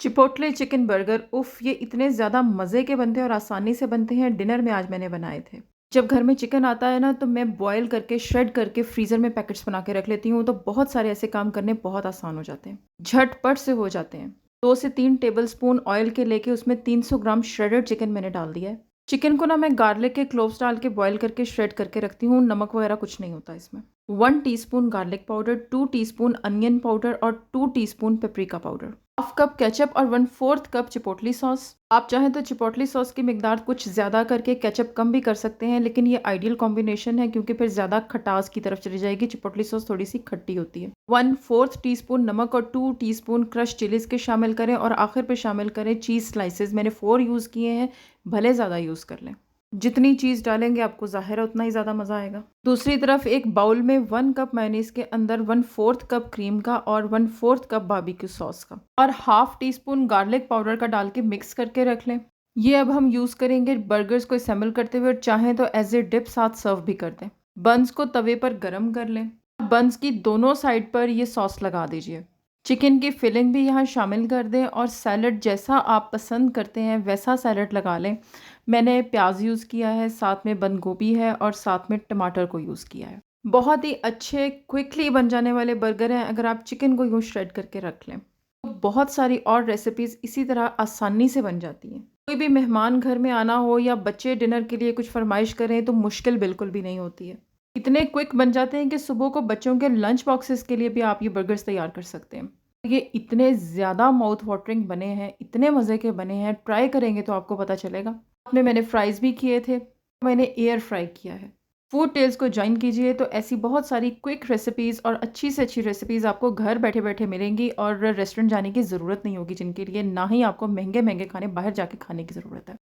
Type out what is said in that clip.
Chipotle chicken burger उफ़! ये इतने ज़्यादा मज़े के बनते हैं और आसानी से बनते हैं, डिनर में आज मैंने बनाए थे। जब घर में चिकन आता है ना, तो मैं बॉयल करके, श्रेड करके फ्रीज़र में पैकेट्स बना के रख लेती हूँ, तो बहुत सारे ऐसे काम करने बहुत आसान हो जाते हैं। झटपट से हो जाते हैं। 2 से 3 टेबलस्पून ऑयल के लेके उसमें 300 ग्राम श्रेडेड चिकन मैंने डाल दिया है। चिकन को ना मैं गार्लिक के क्लोव्स डाल के बॉयल करके श्रेड करके रखती हूँ, नमक वगैरह कुछ नहीं होता इसमें। 1 teaspoon garlic powder, 2 teaspoon onion powder और 2 teaspoon paprika powder. Half cup ketchup और 1/4 कप चिपोटली सॉस। आप चाहें तो चिपोटली सॉस की मिकदार कुछ ज़्यादा करके केचप कम भी कर सकते हैं, लेकिन ये आइडियल कॉम्बिनेशन है क्योंकि फिर ज़्यादा खटास की तरफ चली जाएगी। चिपोटली सॉस थोड़ी सी खट्टी होती है। 1/4 टीस्पून नमक और 2 टीस्पून क्रश चिलीज़ के शामिल करें और आखिर पे शामिल करें चीज़ स्लाइसेस। मैंने 4 यूज़ किए हैं, भले ज़्यादा यूज़ कर लें। जितनी चीज़ डालेंगे आपको ज़ाहिर है उतना ही ज़्यादा मज़ा आएगा। दूसरी तरफ एक बाउल में 1 कप मेयोनीज़ के अंदर 1/4 कप क्रीम का और 1/4 कप बारबेक्यू सॉस का और half tea spoon garlic powder का डाल के मिक्स करके रख लें। ये अब हम यूज़ करेंगे बर्गर्स को असेंबल करते हुए और चाहें तो एज ए डिप साथ सर्व भी कर दें। बन्स को तवे पर गरम कर लें। बन्स की दोनों साइड पर ये सॉस लगा दीजिए। चिकन की फिलिंग भी यहाँ शामिल कर दें और सैलड जैसा आप पसंद करते हैं वैसा सैलड लगा लें। मैंने प्याज यूज़ किया है, साथ में बंद गोभी है और साथ में टमाटर को यूज़ किया है। बहुत ही अच्छे क्विकली बन जाने वाले बर्गर हैं अगर आप चिकन को यूँ श्रेड करके रख लें। तो बहुत सारी और रेसिपीज़ इसी तरह आसानी से बन जाती हैं। कोई भी मेहमान घर में आना हो या बच्चे डिनर के लिए कुछ फरमाइश करें तो मुश्किल बिल्कुल भी नहीं होती है। इतने क्विक बन जाते हैं कि सुबह को बच्चों के लंच बॉक्सेस के लिए भी आप ये बर्गर्स तैयार कर सकते हैं। ये इतने ज़्यादा माउथ वाटरिंग बने हैं, इतने मज़े के बने हैं, ट्राई करेंगे तो आपको पता चलेगा। साथ में मैंने फ्राइज़ भी किए थे, मैंने एयर फ्राई किया है। फूड टेल्स को जॉइन कीजिए तो ऐसी बहुत सारी क्विक रेसिपीज़ और अच्छी से अच्छी रेसिपीज़ आपको घर बैठे-बैठे मिलेंगी और रेस्टोरेंट जाने की ज़रूरत नहीं होगी जिनके लिए, ना ही आपको महँगे-महँगे खाने बाहर जाके खाने की ज़रूरत है।